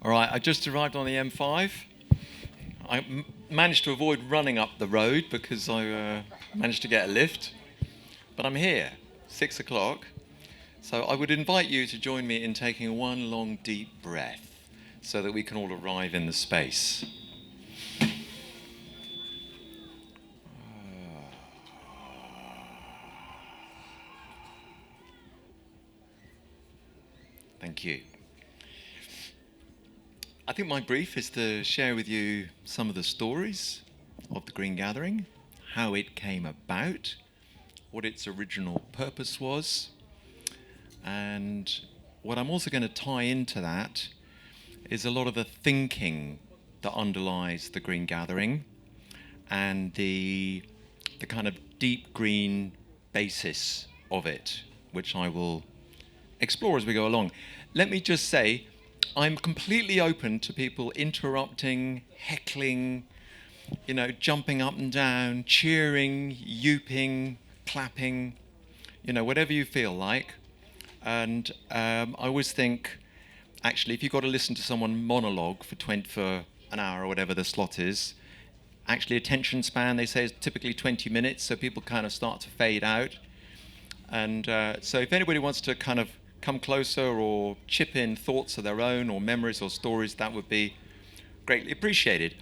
All right, I just arrived on the M5. I managed to avoid running up the road because I managed to get a lift. But I'm here, 6 o'clock. So I would invite you to join me in taking one long, deep breath so that we can all arrive in the space. Thank you. I think my brief is to share with you some of the stories of the Green Gathering, how it came about, what its original purpose was, and what I'm also going to tie into that is a lot of the thinking that underlies the Green Gathering and the kind of deep green basis of it, which I will explore as we go along. Let me just say, I'm completely open to people interrupting, heckling, jumping up and down, cheering, youping, clapping, whatever you feel like. And I always think, actually, if you've got to listen to someone monologue for an hour or whatever the slot is, actually attention span, they say, is typically 20 minutes, so people kind of start to fade out. And so if anybody wants to kind of come closer or chip in thoughts of their own or memories or stories, that would be greatly appreciated.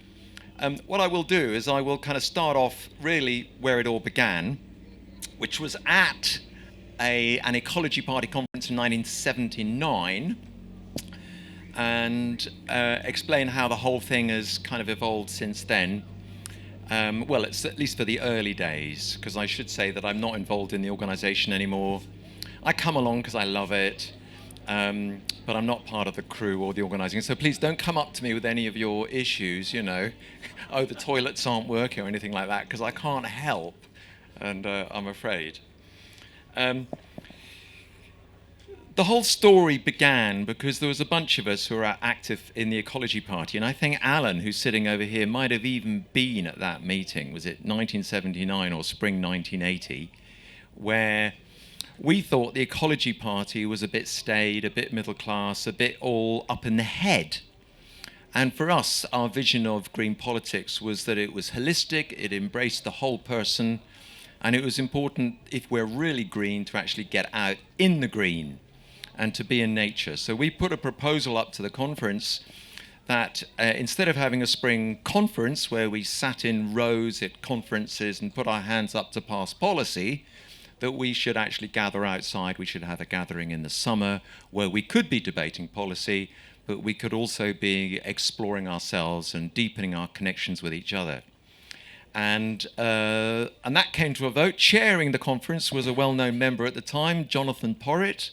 What I will do is I will kind of start off really where it all began, which was at an Ecology Party conference in 1979, and explain how the whole thing has kind of evolved since then. Well, it's at least for the early days, because I should say that I'm not involved in the organisation anymore. I come along because I love it, but I'm not part of the crew or the organising. So please don't come up to me with any of your issues, oh, the toilets aren't working or anything like that, because I can't help, and I'm afraid. The whole story began because there was a bunch of us who were active in the Ecology Party, and I think Alan, who's sitting over here, might have even been at that meeting. Was it 1979 or spring 1980, where we thought the Ecology Party was a bit staid, a bit middle class, a bit all up in the head. And for us, our vision of green politics was that it was holistic, it embraced the whole person, and it was important, if we're really green, to actually get out in the green and to be in nature. So we put a proposal up to the conference that instead of having a spring conference where we sat in rows at conferences and put our hands up to pass policy, that we should actually gather outside. We should have a gathering in the summer where we could be debating policy, but we could also be exploring ourselves and deepening our connections with each other. And that came to a vote. Chairing the conference was a well-known member at the time, Jonathan Porritt,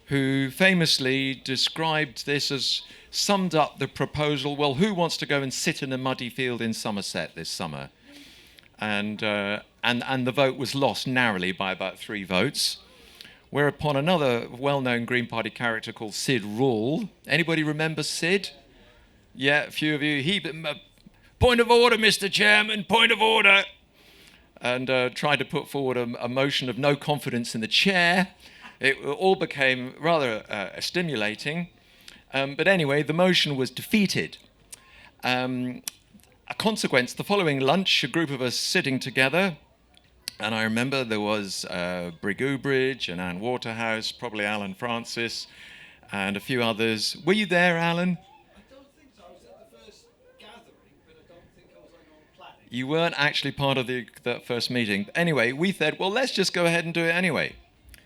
who famously described this as, summed up the proposal, well, who wants to go and sit in a muddy field in Somerset this summer? And the vote was lost narrowly by about 3 votes, whereupon another well-known Green Party character called Sid Rule. Anybody remember Sid? Yeah, a few of you. Point of order, Mr. Chairman, point of order. And tried to put forward a motion of no confidence in the chair. It all became rather stimulating. But anyway, the motion was defeated. A consequence, the following lunch, a group of us sitting together, and I remember there was Brig Ubridge and Anne Waterhouse, probably Alan Francis, and a few others. Were you there, Alan? I don't think so. I was at the first gathering, but I don't think I was on planning. You weren't actually part of that first meeting. Anyway, we said, well, let's just go ahead and do it anyway.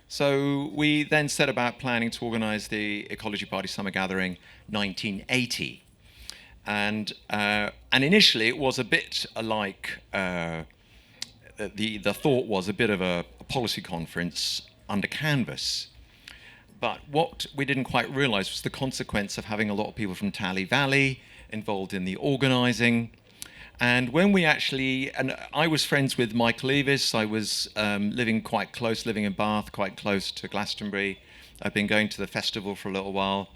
So we then set about planning to organise the Ecology Party Summer Gathering 1980. And initially it was a bit like, the thought was a bit of a policy conference under canvas. But what we didn't quite realise was the consequence of having a lot of people from Tally Valley involved in the organising. And when we actually, and I was friends with Michael Eavis, I was living in Bath, quite close to Glastonbury. I've been going to the festival for a little while.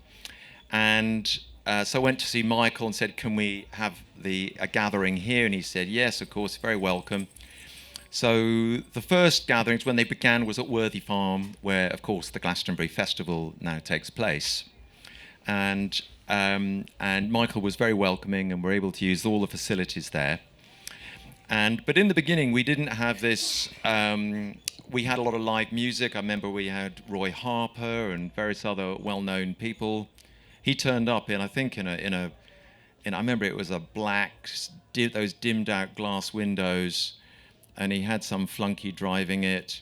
And so I went to see Michael and said, can we have a gathering here? And he said, yes, of course, very welcome. So the first gatherings, when they began, was at Worthy Farm, where, of course, the Glastonbury Festival now takes place. And And Michael was very welcoming, and we're able to use all the facilities there. But in the beginning, we didn't have this. We had a lot of live music. I remember we had Roy Harper and various other well-known people. He turned up I think I remember it was a black, those dimmed-out glass windows, and he had some flunky driving it.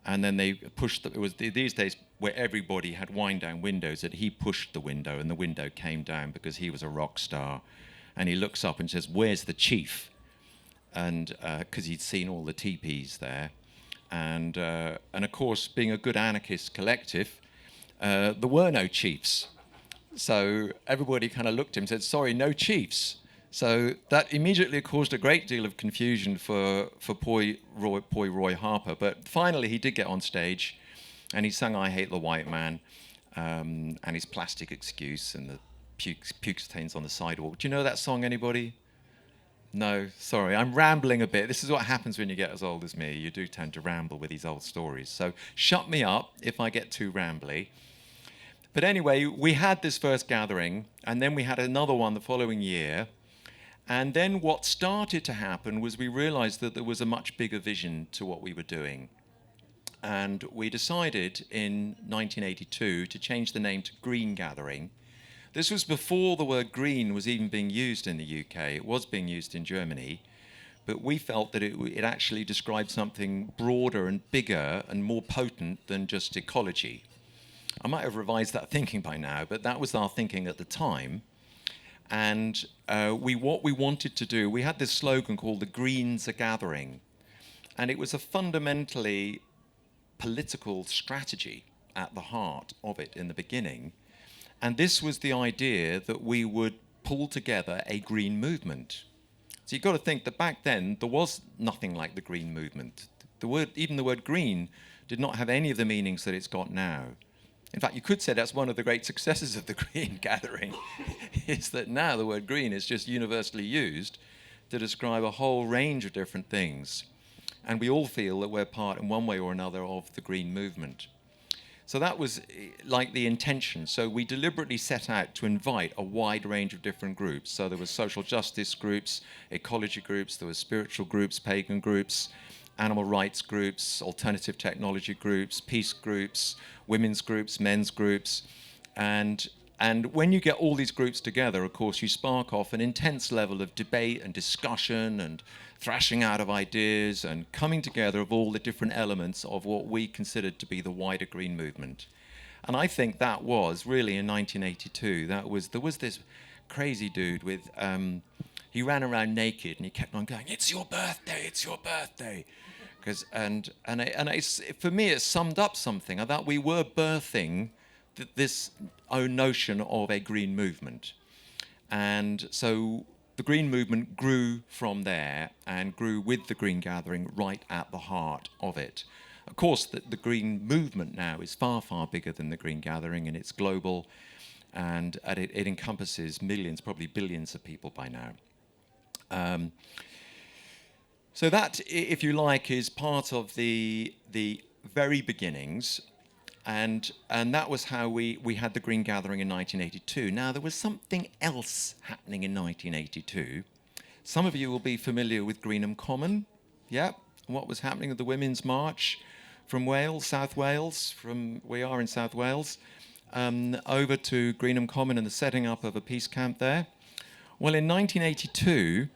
And then they pushed. It was these days where everybody had wind-down windows. That he pushed the window, and the window came down because he was a rock star. And he looks up and says, "Where's the chief?" And because he'd seen all the teepees there, and of course, being a good anarchist collective, there were no chiefs. So everybody kind of looked at him and said, "Sorry, no chiefs." So that immediately caused a great deal of confusion for poor Roy Harper. But finally, he did get on stage, and he sang "I Hate the White Man," and his plastic excuse and the puke stains on the sidewalk. Do you know that song, anybody? No, sorry, I'm rambling a bit. This is what happens when you get as old as me. You do tend to ramble with these old stories. So shut me up if I get too rambly. But anyway, we had this first gathering, and then we had another one the following year. And then what started to happen was we realized that there was a much bigger vision to what we were doing. And we decided in 1982 to change the name to Green Gathering. This was before the word green was even being used in the UK. It was being used in Germany. But we felt that it actually described something broader and bigger and more potent than just ecology. I might have revised that thinking by now, but that was our thinking at the time. And what we wanted to do, we had this slogan called "The Greens are Gathering." And it was a fundamentally political strategy at the heart of it in the beginning. And this was the idea that we would pull together a green movement. So you've got to think that back then there was nothing like the green movement. Even the word green did not have any of the meanings that it's got now. In fact, you could say that's one of the great successes of the Green Gathering, is that now the word green is just universally used to describe a whole range of different things. And we all feel that we're part, in one way or another, of the green movement. So that was like the intention. So we deliberately set out to invite a wide range of different groups. So there were social justice groups, ecology groups, there were spiritual groups, pagan groups, animal rights groups, alternative technology groups, peace groups, women's groups, men's groups. And when you get all these groups together, of course, you spark off an intense level of debate and discussion and thrashing out of ideas and coming together of all the different elements of what we considered to be the wider green movement. And I think that was really in 1982, there was this crazy dude with, he ran around naked and he kept on going, "It's your birthday, it's your birthday." For me, it summed up something. I thought we were birthing this own notion of a green movement. And so the green movement grew from there and grew with the Green Gathering right at the heart of it. Of course, the green movement now is far, far bigger than the Green Gathering, and it's global, and it encompasses millions, probably billions of people by now. So that, if you like, is part of the very beginnings, and that was how we had the Green Gathering in 1982. Now, there was something else happening in 1982. Some of you will be familiar with Greenham Common, yeah, what was happening at the Women's March from Wales, South Wales, we are in South Wales, over to Greenham Common and the setting up of a peace camp there. Well, in 1982,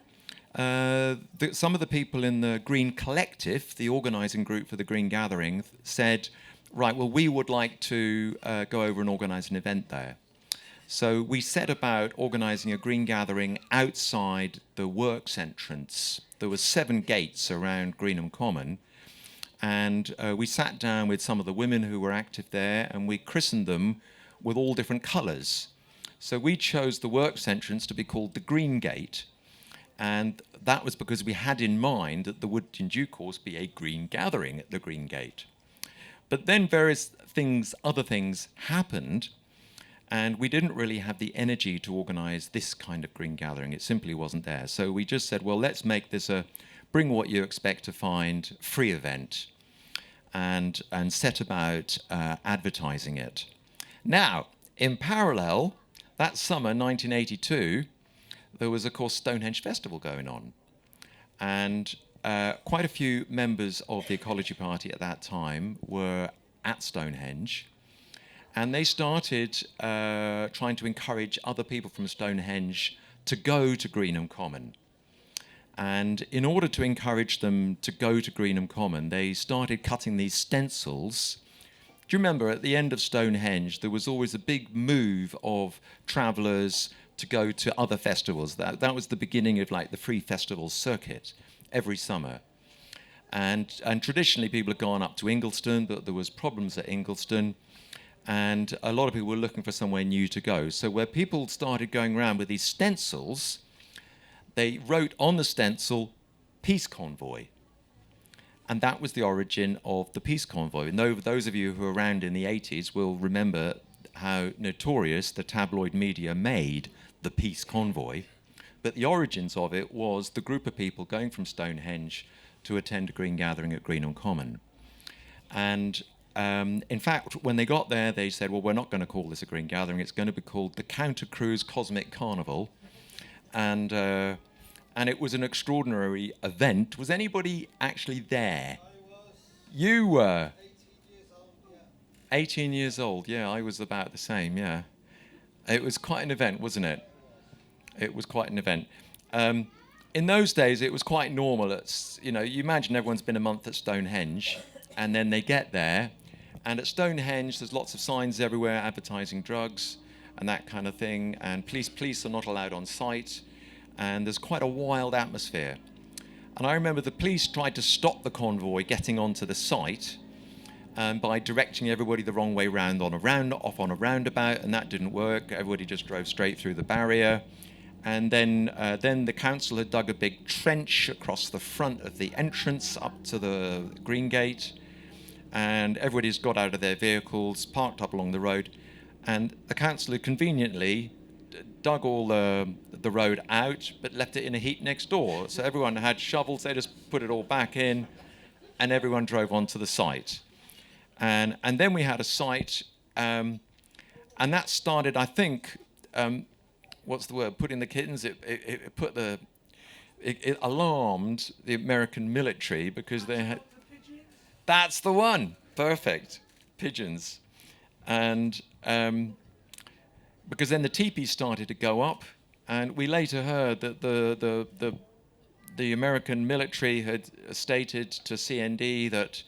some of the people in the Green Collective, the organising group for the Green Gathering, said, right, well, we would like to go over and organise an event there. So we set about organising a Green Gathering outside the works entrance. There were 7 gates around Greenham Common, and we sat down with some of the women who were active there, and we christened them with all different colours. So we chose the works entrance to be called the Green Gate, and that was because we had in mind that there would, in due course, be a Green Gathering at the Green Gate. But then various other things happened, and we didn't really have the energy to organise this kind of Green Gathering. It simply wasn't there. So we just said, well, let's make this a bring what you expect to find free event, and set about advertising it. Now, in parallel, that summer, 1982, there was, of course, Stonehenge Festival going on. And quite a few members of the Ecology Party at that time were at Stonehenge. And they started trying to encourage other people from Stonehenge to go to Greenham Common. And in order to encourage them to go to Greenham Common, they started cutting these stencils. Do you remember at the end of Stonehenge, there was always a big move of travellers to go to other festivals? That was the beginning of like the free festival circuit every summer. And traditionally people had gone up to Ingliston, but there was problems at Ingliston. And a lot of people were looking for somewhere new to go. So where people started going around with these stencils, they wrote on the stencil, Peace Convoy. And that was the origin of the Peace Convoy. And those of you who were around in the 80s will remember how notorious the tabloid media made the Peace Convoy. But the origins of it was the group of people going from Stonehenge to attend a green gathering at Greenham Common. And in fact, when they got there, they said, well, we're not going to call this a green gathering. It's going to be called the Counter Cruise Cosmic Carnival. And it was an extraordinary event. Was anybody actually there? I was You were 18 years old, yeah. 18 years old. Yeah, I was about the same, yeah. It was quite an event, wasn't it? It was quite an event. In those days, it was quite normal. You imagine everyone's been a month at Stonehenge, and then they get there, and at Stonehenge, there's lots of signs everywhere advertising drugs and that kind of thing, and police are not allowed on site, and there's quite a wild atmosphere. And I remember the police tried to stop the convoy getting onto the site by directing everybody the wrong way round off on a roundabout, and that didn't work. Everybody just drove straight through the barrier. And then the council had dug a big trench across the front of the entrance up to the Green Gate, and everybody's got out of their vehicles, parked up along the road, and the council had conveniently dug all the road out, but left it in a heap next door. So everyone had shovels, they just put it all back in, and everyone drove onto the site. And then we had a site, and that started, I think, what's the word? Putting the kittens. It alarmed the American military because they had. That's the one. Perfect. Pigeons, and because then the teepees started to go up, and we later heard that the American military had stated to CND that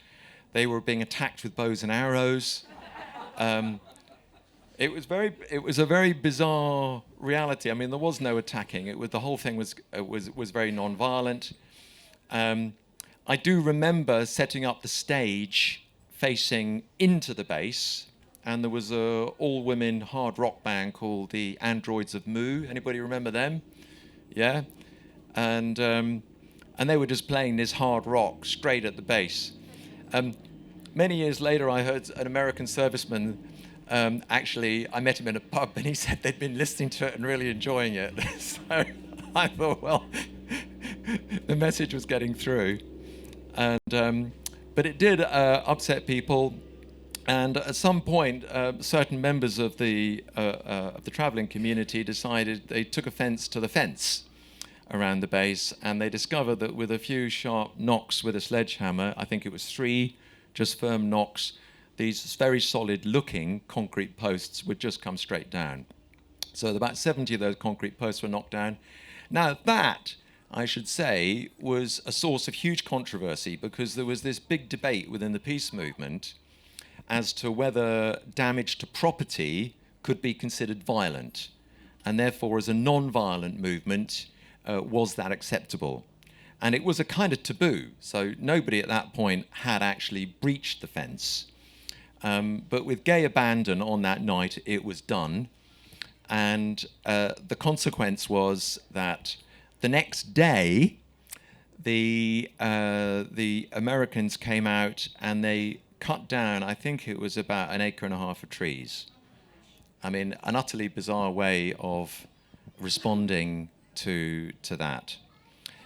they were being attacked with bows and arrows. It was a very bizarre reality. I mean, there was no attacking. The whole thing was very non-violent. I do remember setting up the stage facing into the base, and there was a all-women hard rock band called the Androids of Moo. Anybody remember them? Yeah, and they were just playing this hard rock straight at the base. Many years later, I heard an American serviceman. Actually, I met him in a pub, and he said they'd been listening to it and really enjoying it. So I thought, well, the message was getting through, and but it did upset people. And at some point, certain members of the travelling community decided they took offence to the fence around the base, and they discovered that with a few sharp knocks with a sledgehammer, I think it was 3, just firm knocks, these very solid-looking concrete posts would just come straight down. So about 70 of those concrete posts were knocked down. Now that, I should say, was a source of huge controversy, because there was this big debate within the peace movement as to whether damage to property could be considered violent, and therefore as a non-violent movement, was that acceptable? And it was a kind of taboo, so nobody at that point had actually breached the fence. But with gay abandon on that night, it was done. And the consequence was that the next day, the Americans came out and they cut down, I think it was about 1.5 acres of trees. I mean, an utterly bizarre way of responding to that.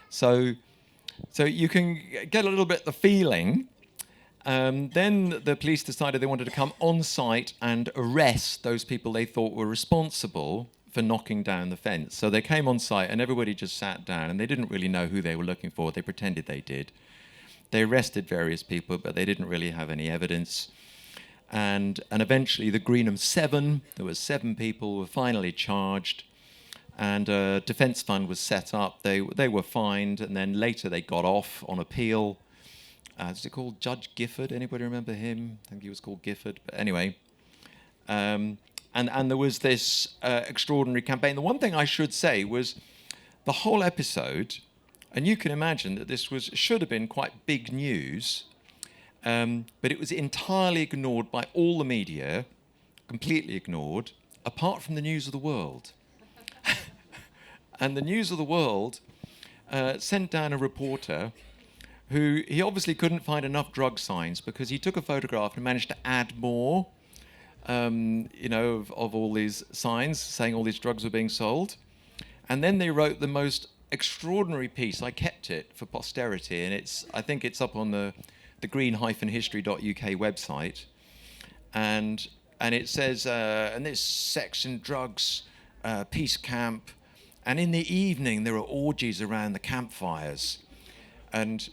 So you can get a little bit the feeling Then the police decided they wanted to come on site and arrest those people they thought were responsible for knocking down the fence. So they came on site and everybody just sat down and they didn't really know who they were looking for. They pretended they did. They arrested various people, but they didn't really have any evidence. And eventually the Greenham 7, there were 7 people, were finally charged. And a defence fund was set up. They were fined, and then later they got off on appeal. Is it called Judge Gifford? Anybody remember him? I think he was called Gifford. But anyway, and there was this extraordinary campaign. The one thing I should say was the whole episode, and you can imagine that this should have been quite big news, but it was entirely ignored by all the media, completely ignored, apart from the News of the World. And the News of the World sent down a reporter who he obviously couldn't find enough drug signs because he took a photograph and managed to add more, of all these signs saying all these drugs were being sold. And then they wrote the most extraordinary piece. I kept it for posterity, and I think it's up on the green-history.uk website. And it says, and this sex and drugs peace camp, and in the evening there are orgies around the campfires. And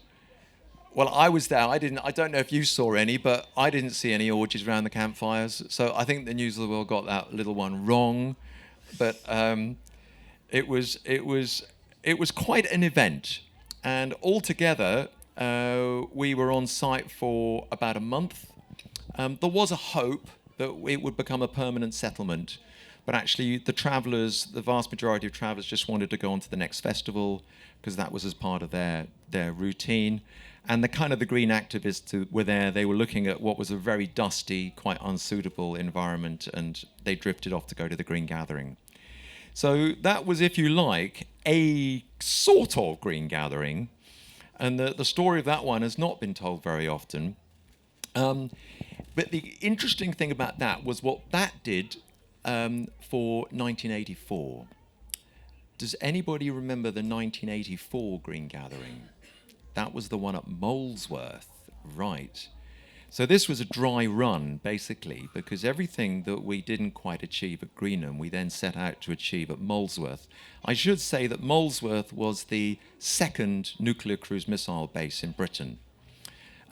well, I was there. I don't know if you saw any, but I didn't see any orgies around the campfires. So I think the News of the World got that little one wrong. But it was quite an event. And altogether, we were on site for about a month. There was a hope that it would become a permanent settlement. But actually, the vast majority of travellers just wanted to go on to the next festival because that was as part of their routine. And the green activists were there. They were looking at what was a very dusty, quite unsuitable environment, and they drifted off to go to the Green Gathering. So that was, if you like, a sort of Green Gathering. And the story of that one has not been told very often. But the interesting thing about that was what that did for 1984. Does anybody remember the 1984 Green Gathering? That was the one at Molesworth, right. So this was a dry run, basically, because everything that we didn't quite achieve at Greenham, we then set out to achieve at Molesworth. I should say that Molesworth was the second nuclear cruise missile base in Britain.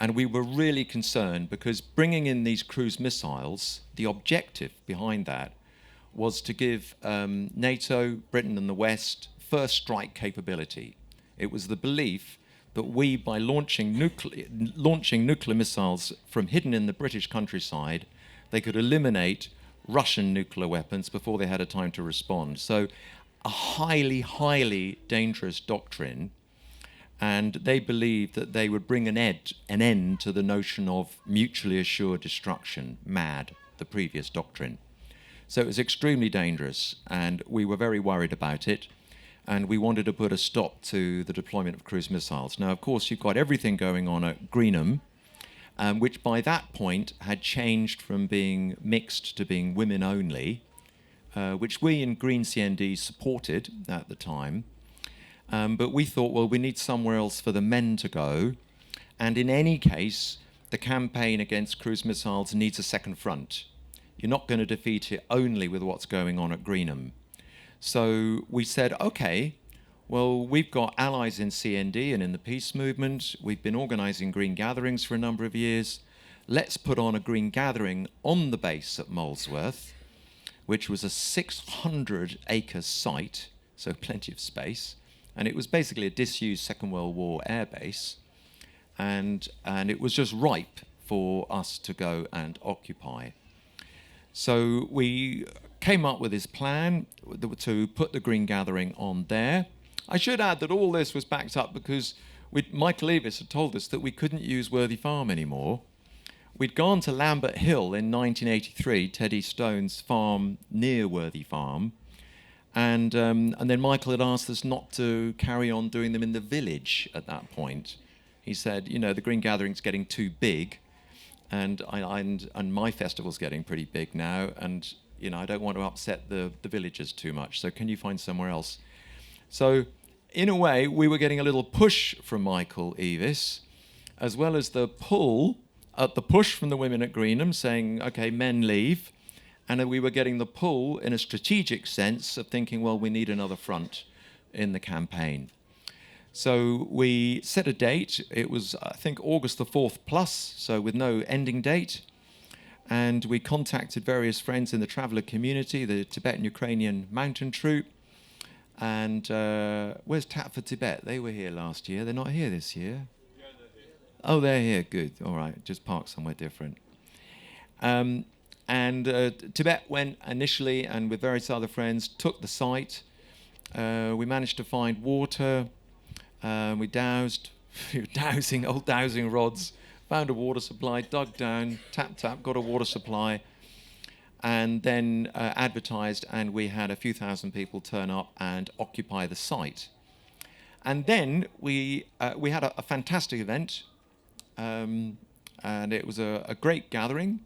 And we were really concerned because bringing in these cruise missiles, the objective behind that was to give NATO, Britain and the West first strike capability. It was the belief that we, by launching nuclear missiles from hidden in the British countryside, they could eliminate Russian nuclear weapons before they had a time to respond. So a highly, highly dangerous doctrine, and they believed that they would bring an end to the notion of mutually assured destruction, MAD, the previous doctrine. So it was extremely dangerous, and we were very worried about it. And we wanted to put a stop to the deployment of cruise missiles. Now, of course, you've got everything going on at Greenham, which by that point had changed from being mixed to being women only, which we in Green CND supported at the time. But we thought, well, we need somewhere else for the men to go. And in any case, the campaign against cruise missiles needs a second front. You're not going to defeat it only with what's going on at Greenham. So we said, okay, well, we've got allies in CND and in the peace movement. We've been organising green gatherings for a number of years. Let's put on a green gathering on the base at Molesworth, which was a 600-acre site, so plenty of space. And it was basically a disused Second World War air base. And it was just ripe for us to go and occupy. So we came up with this plan to put the Green Gathering on there. I should add that all this was backed up because Michael Eavis had told us that we couldn't use Worthy Farm anymore. We'd gone to Lambert Hill in 1983, Teddy Stone's farm near Worthy Farm, and then Michael had asked us not to carry on doing them in the village at that point. He said, the Green Gathering's getting too big, and my festival's getting pretty big now, and I don't want to upset the villagers too much, so can you find somewhere else? So, in a way, we were getting a little push from Michael Eavis, as well as the pull at the push from the women at Greenham saying, okay, men leave. And then we were getting the pull in a strategic sense of thinking, well, we need another front in the campaign. So we set a date. It was, I think, August the 4th plus, so with no ending date. And we contacted various friends in the traveller community, the Tibetan Ukrainian mountain troop. And where's Tap for Tibet? They were here last year. They're not here this year. Yeah, they're here. Oh, they're here. Good. All right. Just park somewhere different. And Tibet went initially, and with various other friends, took the site. We managed to find water. We doused, old dowsing rods, found a water supply, dug down, tap, got a water supply, and then advertised, and we had a few thousand people turn up and occupy the site. And then we had a fantastic event, and it was a great gathering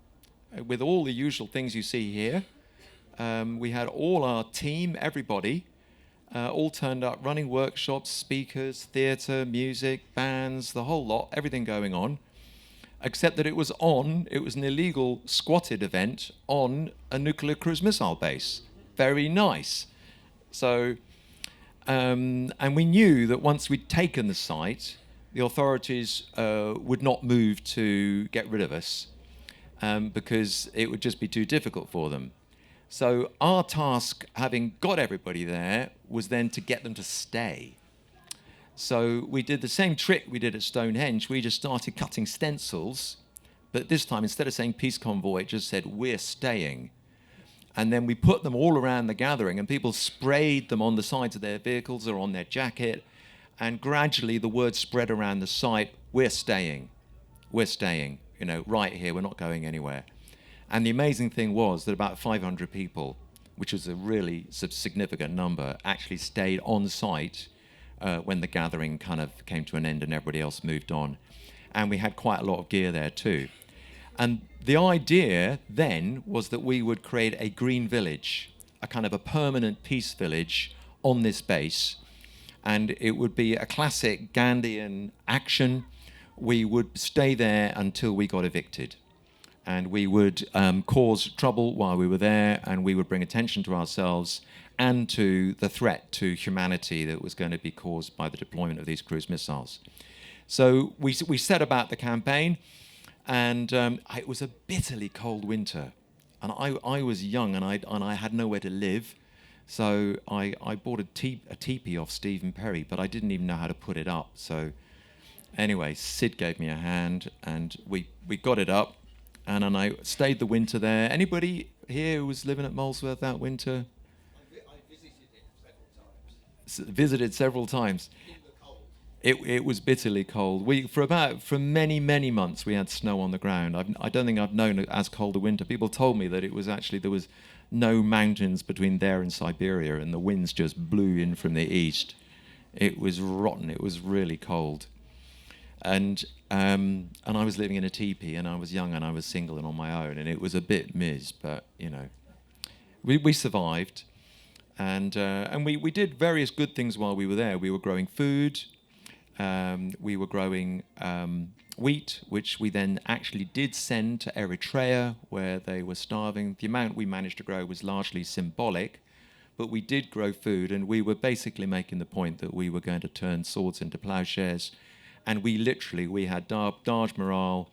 with all the usual things you see here. We had all our team, everybody, all turned up, running workshops, speakers, theatre, music, bands, the whole lot, everything going on, except that it was an illegal squatted event on a nuclear cruise missile base. Very nice. So, and we knew that once we'd taken the site, the authorities would not move to get rid of us because it would just be too difficult for them. So our task, having got everybody there, was then to get them to stay. So we did the same trick we did at Stonehenge. We just started cutting stencils, but this time, instead of saying peace convoy, it just said, we're staying. And then we put them all around the gathering, and people sprayed them on the sides of their vehicles or on their jacket, and gradually the word spread around the site, we're staying, right here, we're not going anywhere. And the amazing thing was that about 500 people, which was a really significant number, actually stayed on site when the gathering kind of came to an end and everybody else moved on. And we had quite a lot of gear there too. And the idea then was that we would create a green village, a kind of a permanent peace village on this base. And it would be a classic Gandhian action. We would stay there until we got evicted. And we would cause trouble while we were there, and we would bring attention to ourselves and to the threat to humanity that was going to be caused by the deployment of these cruise missiles. So we set about the campaign, and it was a bitterly cold winter. And I was young, and I had nowhere to live. So I bought a teepee off Stephen Perry, but I didn't even know how to put it up. So anyway, Sid gave me a hand, and we got it up. And then I stayed the winter there. Anybody here who was living at Molesworth that winter? I visited it several times. Visited several times. In the cold. It was bitterly cold. For many months we had snow on the ground. I don't think I've known it as cold a winter. People told me that it was actually, there was no mountains between there and Siberia, and the winds just blew in from the east. It was rotten. It was really cold. And I was living in a teepee, and I was young, and I was single and on my own, and it was a bit but we survived, and we did various good things while we were there. We were growing food, we were growing wheat, which we then actually did send to Eritrea, where they were starving. The amount we managed to grow was largely symbolic, but we did grow food, and we were basically making the point that we were going to turn swords into plowshares. And we had Daj Morale,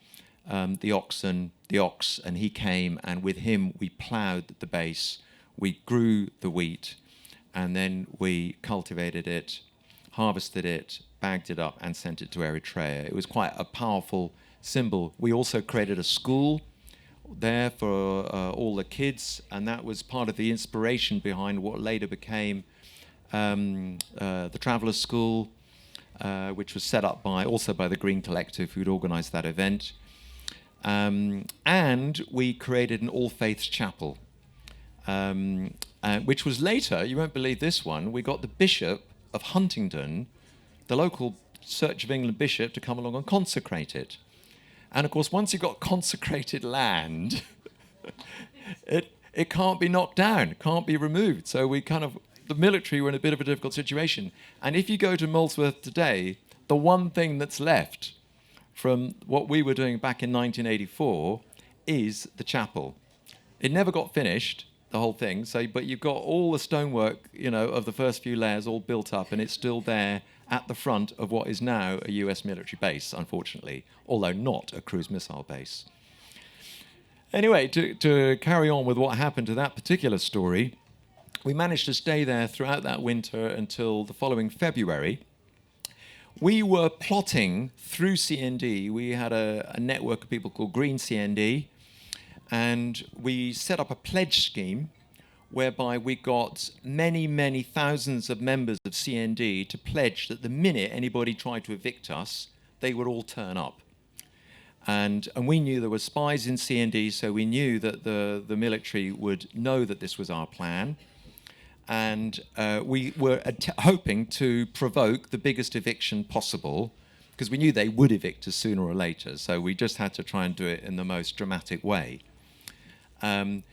the ox, and he came, and with him we ploughed the base, we grew the wheat, and then we cultivated it, harvested it, bagged it up, and sent it to Eritrea. It was quite a powerful symbol. We also created a school there for all the kids, and that was part of the inspiration behind what later became the Travellers' School, which was set up by the Green Collective, who'd organised that event. And we created an All Faiths Chapel, which was later, you won't believe this one, we got the Bishop of Huntingdon, the local Church of England bishop, to come along and consecrate it. And of course, once you've got consecrated land, it can't be knocked down, it can't be removed. So the military were in a bit of a difficult situation. And if you go to Molesworth today, the one thing that's left from what we were doing back in 1984 is the chapel. It never got finished, the whole thing. So, but you've got all the stonework, of the first few layers all built up, and it's still there at the front of what is now a US military base, unfortunately, although not a cruise missile base. Anyway, to carry on with what happened to that particular story, we managed to stay there throughout that winter until the following February. We were plotting through CND. We had a network of people called Green CND, and we set up a pledge scheme whereby we got many, many thousands of members of CND to pledge that the minute anybody tried to evict us, they would all turn up. And we knew there were spies in CND, so we knew that the military would know that this was our plan. And we were hoping to provoke the biggest eviction possible, because we knew they would evict us sooner or later, so we just had to try and do it in the most dramatic way. And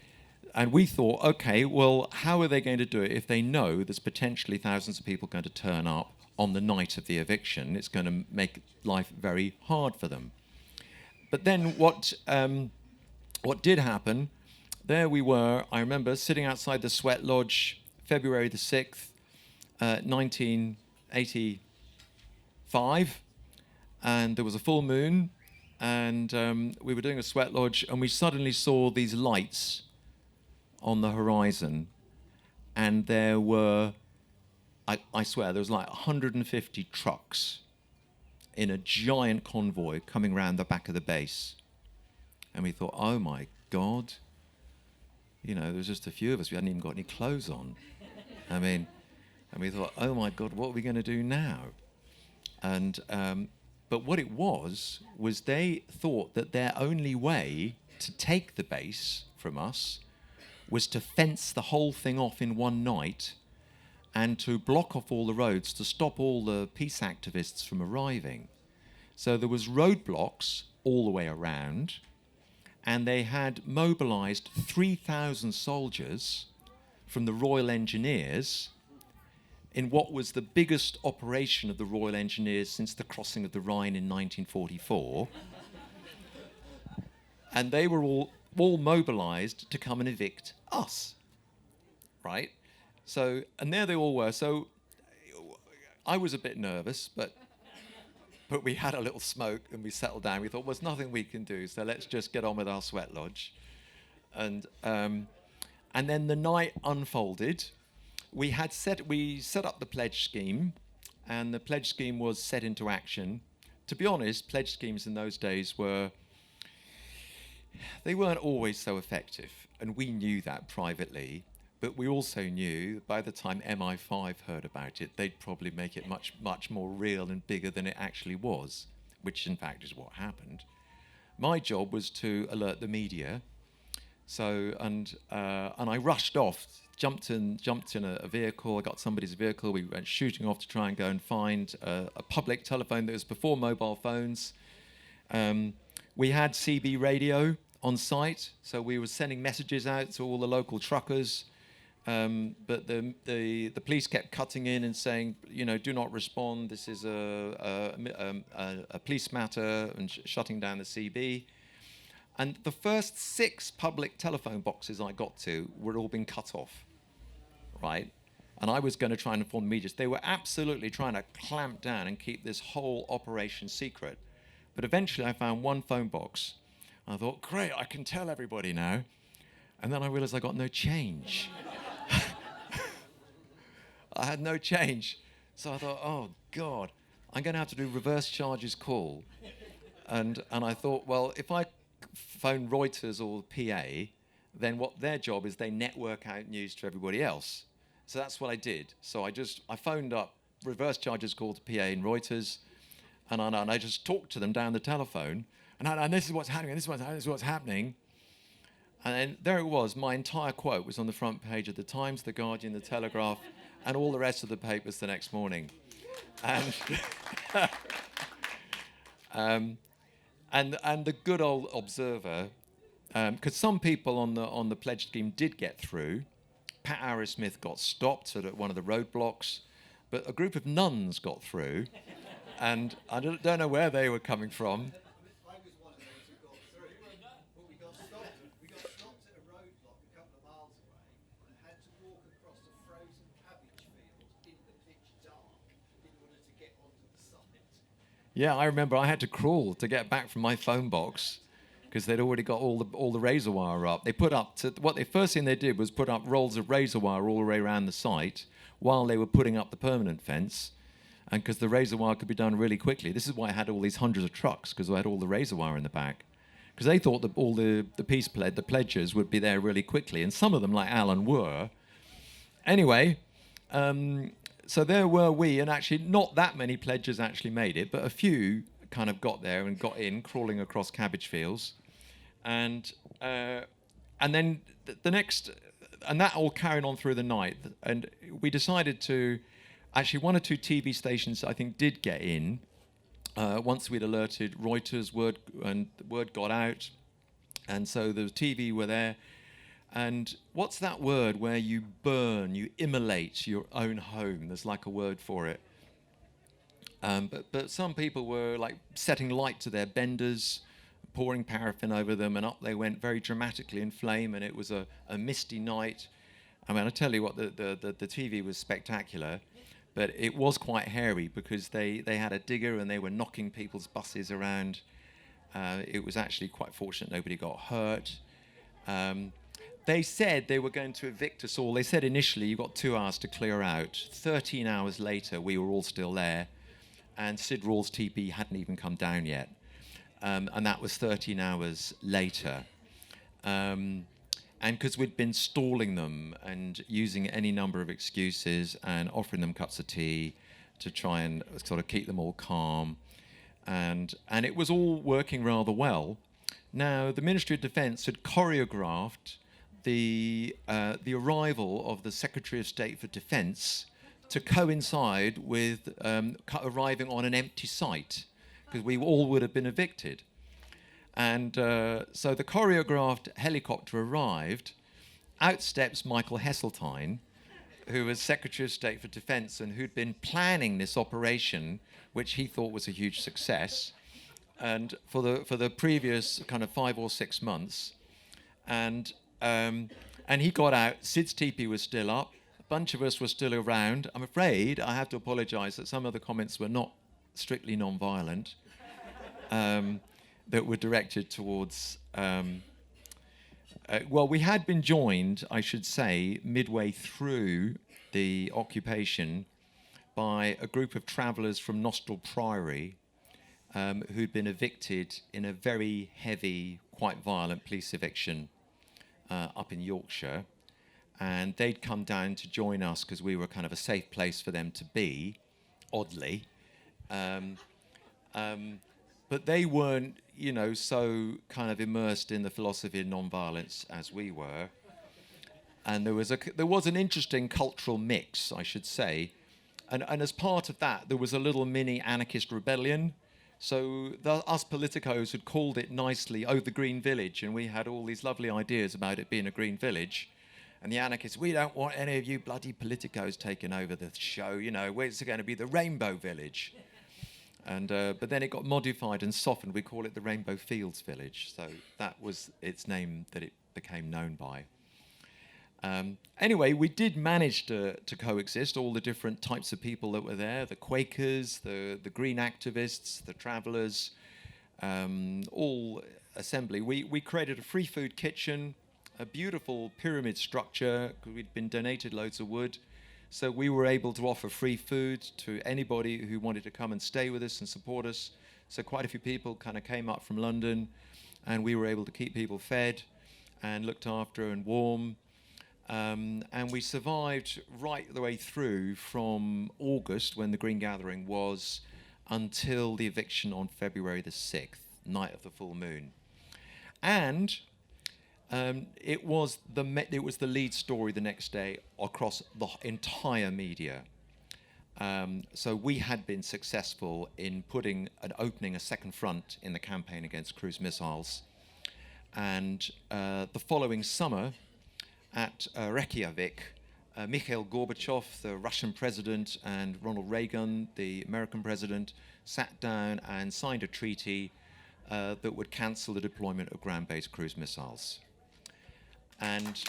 we thought, okay, well, how are they going to do it if they know there's potentially thousands of people going to turn up on the night of the eviction? It's going to make life very hard for them. But then what did happen, there we were, I remember, sitting outside the Sweat Lodge, February the 6th, 1985, and there was a full moon, and we were doing a Sweat Lodge, and we suddenly saw these lights on the horizon, and there were, I swear, there was like 150 trucks in a giant convoy coming round the back of the base. And we thought, oh my God, there was just a few of us, we hadn't even got any clothes on. And we thought, oh my God, what are we going to do now? And but what it was they thought that their only way to take the base from us was to fence the whole thing off in one night and to block off all the roads to stop all the peace activists from arriving. So there was roadblocks all the way around, and they had mobilized 3,000 soldiers from the Royal Engineers in what was the biggest operation of the Royal Engineers since the crossing of the Rhine in 1944. And they were all mobilized to come and evict us, right? So, and there they all were. So I was a bit nervous, but we had a little smoke and we settled down. We thought, well, there's nothing we can do, so let's just get on with our Sweat Lodge. And then the night unfolded. We set up the pledge scheme, and the pledge scheme was set into action. To be honest, pledge schemes in those days they weren't always so effective, and we knew that privately. But we also knew by the time MI5 heard about it, they'd probably make it much, much more real and bigger than it actually was, which in fact is what happened. My job was to alert the media. So, and I rushed off, jumped in a vehicle. I got somebody's vehicle. We went shooting off to try and go and find a public telephone that was before mobile phones. We had CB radio on site, so we were sending messages out to all the local truckers. But the police kept cutting in and saying, do not respond. This is a police matter, and shutting down the CB. And the first 6 public telephone boxes I got to were all being cut off, right? And I was going to try and inform the media. They were absolutely trying to clamp down and keep this whole operation secret. But eventually I found one phone box. I thought, great, I can tell everybody now. And then I realized I got no change. I had no change. So I thought, oh, God, I'm going to have to do reverse charges call. And I thought, well, if I phone Reuters or PA, then what their job is, they network out news to everybody else. So that's what I did. So I phoned up, reverse charges call to PA and Reuters, and I just talked to them down the telephone. And this is what's happening, this is what's happening. And then there it was. My entire quote was on the front page of the Times, the Guardian, the Telegraph, and all the rest of the papers the next morning. And the good old Observer, because some people on the pledge scheme did get through. Pat Arrowsmith got stopped at one of the roadblocks, but a group of nuns got through. And I don't know where they were coming from. I was one of those who got through, but we got stopped. We got stopped at a roadblock a couple of miles away and had to walk across a frozen cabbage field in the pitch dark in order to get onto the site. Yeah, I remember I had to crawl to get back from my phone box because they'd already got all the razor wire up. They put up the first thing they did was put up rolls of razor wire all the way around the site while they were putting up the permanent fence, and because the razor wire could be done really quickly. This is why I had all these hundreds of trucks, because I had all the razor wire in the back, because they thought that all the pledges would be there really quickly, and some of them, like Alan, were. Anyway, so there were we, and actually not that many pledges actually made it, but a few kind of got there and got in, crawling across cabbage fields, and then the next, and that all carried on through the night, and we decided to, actually one or two TV stations I think did get in, once we'd alerted Reuters, word got out, and so the TV were there. And what's that word where you burn, you immolate your own home? There's like a word for it. But some people were like setting light to their benders, pouring paraffin over them, and up they went very dramatically in flame, and it was a misty night. I mean, I tell you what, the TV was spectacular, but it was quite hairy because they had a digger and they were knocking people's buses around. It was actually quite fortunate nobody got hurt. They said they were going to evict us all. They said initially you got 2 hours to clear out. 13 hours later, we were all still there, and Sid Rawls' TP hadn't even come down yet. And that was 13 hours later. And because we'd been stalling them and using any number of excuses and offering them cups of tea to try and sort of keep them all calm. And it was all working rather well. Now, the Ministry of Defence had choreographed the arrival of the Secretary of State for Defence to coincide with arriving on an empty site, because we all would have been evicted. And so the choreographed helicopter arrived. Out steps Michael Heseltine, who was Secretary of State for Defence and who'd been planning this operation, which he thought was a huge success, and for the previous kind of 5 or 6 months. And he got out. Sid's teepee was still up. A bunch of us were still around. I'm afraid I have to apologise that some of the comments were not strictly non-violent, that were directed towards... well, we had been joined, I should say, midway through the occupation by a group of travellers from Nostril Priory, who'd been evicted in a very heavy, quite violent police eviction up in Yorkshire, and they'd come down to join us because we were kind of a safe place for them to be, oddly. But they weren't, so kind of immersed in the philosophy of non-violence as we were. And there was an interesting cultural mix, I should say. And as part of that, there was a little mini anarchist rebellion. So us politicos had called it nicely, Oh, the Green Village, and we had all these lovely ideas about it being a green village. And the anarchists, we don't want any of you bloody politicos taking over the show, it's going to be the Rainbow Village. And but then it got modified and softened. We call it the Rainbow Fields Village. So that was its name that it became known by. Anyway, we did manage to coexist, all the different types of people that were there, the Quakers, the green activists, the travellers, all assembly. We created a free food kitchen, a beautiful pyramid structure, because we'd been donated loads of wood. So we were able to offer free food to anybody who wanted to come and stay with us and support us. So quite a few people kind of came up from London, and we were able to keep people fed and looked after and warm. And we survived right the way through from August, when the Green Gathering was, until the eviction on February the 6th, night of the full moon. And it was the lead story the next day across the entire media. So we had been successful in opening a second front in the campaign against cruise missiles. And the following summer, at Reykjavik, Mikhail Gorbachev, the Russian president, and Ronald Reagan, the American president, sat down and signed a treaty that would cancel the deployment of ground-based cruise missiles. And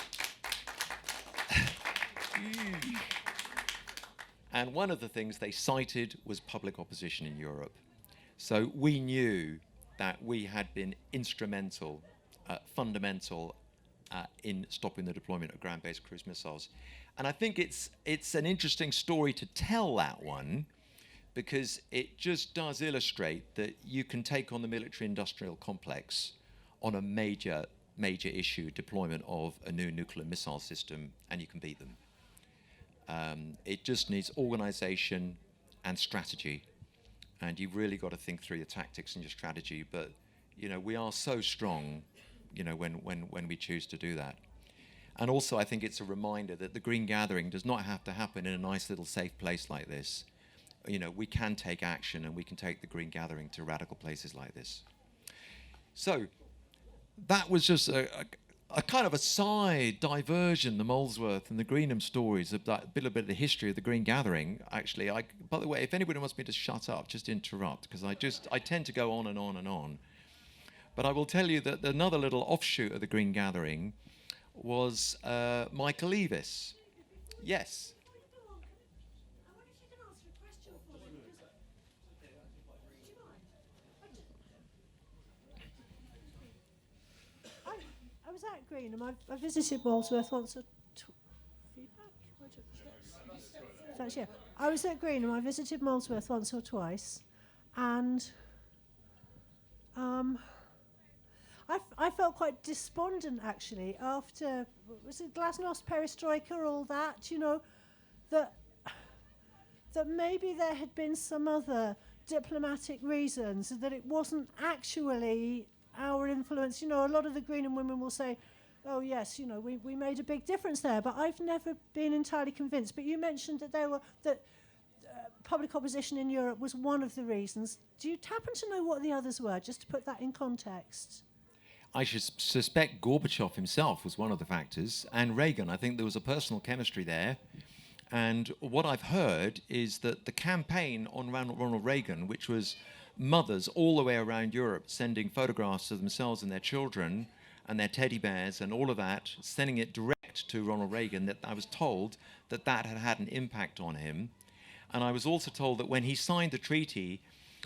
and one of the things they cited was public opposition in Europe. So we knew that we had been instrumental, fundamental in stopping the deployment of ground-based cruise missiles. And I think it's an interesting story to tell that one, because it just does illustrate that you can take on the military-industrial complex on a major issue, deployment of a new nuclear missile system, and you can beat them. It just needs organization and strategy, and you've really got to think through your tactics and your strategy. But we are so strong, when we choose to do that. And also, I think it's a reminder that the green gathering does not have to happen in a nice little safe place like this. We can take action, and we can take the green gathering to radical places like this. So that was just a kind of a side diversion, the Molesworth and the Greenham stories, of that bit of the history of the Green Gathering. Actually, by the way, if anybody wants me to shut up, just interrupt, because I tend to go on and on and on. But I will tell you that another little offshoot of the Green Gathering was Michael Eavis. Yes. I was at Greenham. I visited Molesworth once or twice. Yeah. I was at Greenham. I visited Molesworth once or twice, and I felt quite despondent actually after, was it Glasnost, Perestroika, all that, that maybe there had been some other diplomatic reasons, that it wasn't actually our influence. A lot of the Greenham women will say, oh yes, we made a big difference there, but I've never been entirely convinced. But you mentioned that public opposition in Europe was one of the reasons. Do you happen to know what the others were, just to put that in context? I should suspect Gorbachev himself was one of the factors, and Reagan. I think there was a personal chemistry there. And what I've heard is that the campaign on Ronald Reagan, which was mothers all the way around Europe sending photographs of themselves and their children and their teddy bears and all of that, sending it direct to Ronald Reagan, that I was told that had had an impact on him. And I was also told that when he signed the treaty,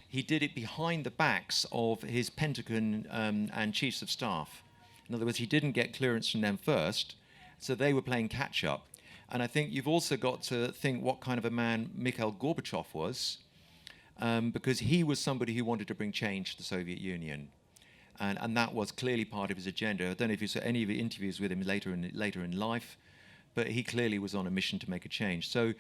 he did it behind the backs of his Pentagon and chiefs of staff. In other words, he didn't get clearance from them first, so they were playing catch-up. And I think you've also got to think what kind of a man Mikhail Gorbachev was, because he was somebody who wanted to bring change to the Soviet Union. And that was clearly part of his agenda. I don't know if you saw any of the interviews with him later in life, but he clearly was on a mission to make a change. So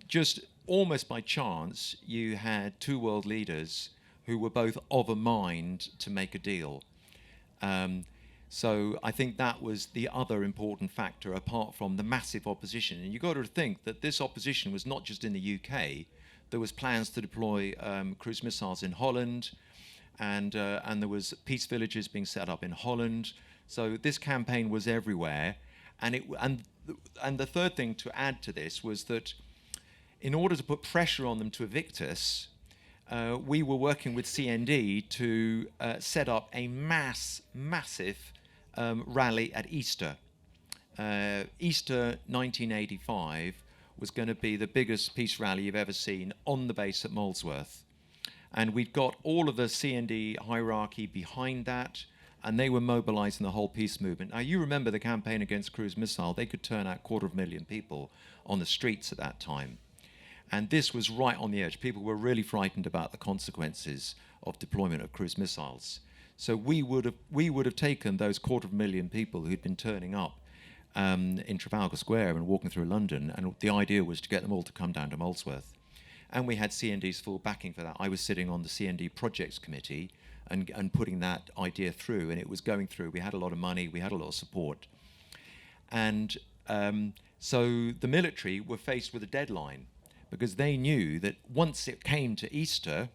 just almost by chance, you had two world leaders who were both of a mind to make a deal. So I think that was the other important factor, apart from the massive opposition. And you've got to think that this opposition was not just in the UK. There was plans to deploy cruise missiles in Holland, and there was peace villages being set up in Holland. So this campaign was everywhere. And the third thing to add to this was that in order to put pressure on them to evict us, we were working with CND to set up a massive rally at Easter. Easter 1985 was going to be the biggest peace rally you've ever seen on the base at Molesworth. And we'd got all of the CND hierarchy behind that, and they were mobilizing the whole peace movement. Now, you remember the campaign against cruise missile. They could turn out 250,000 people on the streets at that time. And this was right on the edge. People were really frightened about the consequences of deployment of cruise missiles. So we would have taken those 250,000 people who'd been turning up in Trafalgar Square and walking through London, and the idea was to get them all to come down to Molesworth. And we had CND's full backing for that. I was sitting on the CND projects committee and putting that idea through, and it was going through. We had a lot of money, we had a lot of support. And so the military were faced with a deadline, because they knew that once it came to Easter,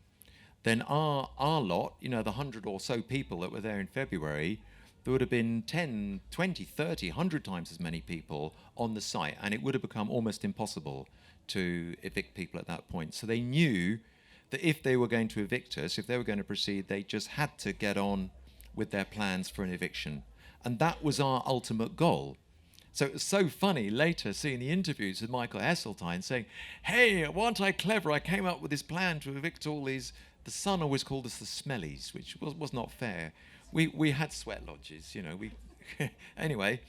then our lot, the 100 or so people that were there in February, there would have been 10, 20, 30, 100 times as many people on the site, and it would have become almost impossible to evict people at that point. So they knew that if they were going to evict us, if they were going to proceed, they just had to get on with their plans for an eviction. And that was our ultimate goal. So it was so funny later seeing the interviews with Michael Heseltine saying, hey, weren't I clever? I came up with this plan to evict all these. The Sun always called us the smellies, which was not fair. We had sweat lodges, you know. We anyway,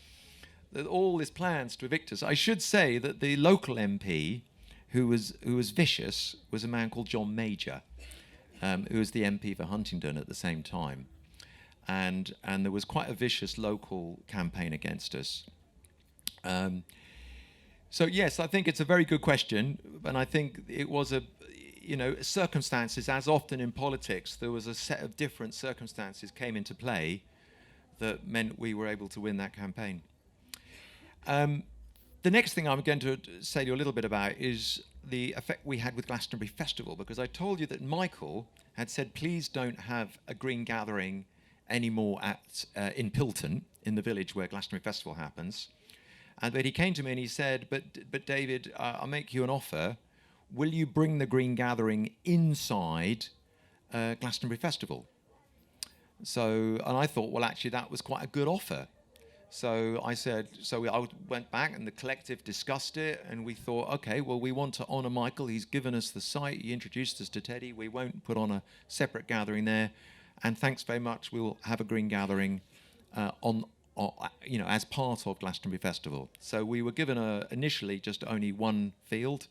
all these plans to evict us. I should say that the local MP who was vicious was a man called John Major, who was the MP for Huntingdon at the same time. And there was quite a vicious local campaign against us. So yes, I think it's a very good question, and I think it was circumstances, as often in politics, there was a set of different circumstances came into play that meant we were able to win that campaign. The next thing I'm going to say to you a little bit about is the effect we had with Glastonbury Festival, because I told you that Michael had said, please don't have a green gathering anymore in Pilton, in the village where Glastonbury Festival happens. But he came to me and he said, but David, I'll make you an offer. Will you bring the green gathering inside Glastonbury Festival? And I thought, well, actually, that was quite a good offer. So I said, I went back and the collective discussed it, and we thought, okay, well, we want to honour Michael. He's given us the site. He introduced us to Teddy. We won't put on a separate gathering there. And thanks very much. We'll have a green gathering as part of Glastonbury Festival. So we were given initially just only one field,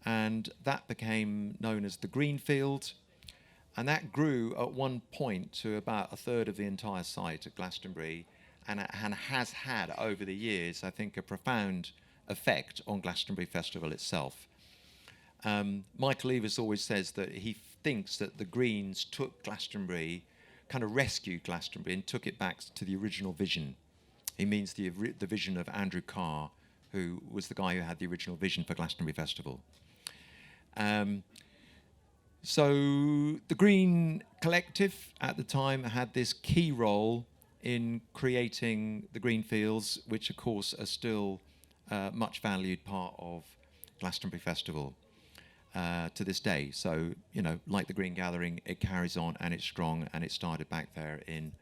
and that became known as the Green Field, and that grew at one point to about a third of the entire site at Glastonbury, and has had over the years, I think, a profound effect on Glastonbury Festival itself. Michael Eavis always says that he thinks that the Greens took Glastonbury, kind of rescued Glastonbury and took it back to the original vision. He means the vision of Andrew Carr, who was the guy who had the original vision for Glastonbury Festival. So the Green Collective at the time had this key role in creating the green fields, which of course are still much valued part of Glastonbury Festival to this day. So, like the Green Gathering, it carries on and it's strong, and it started back there in,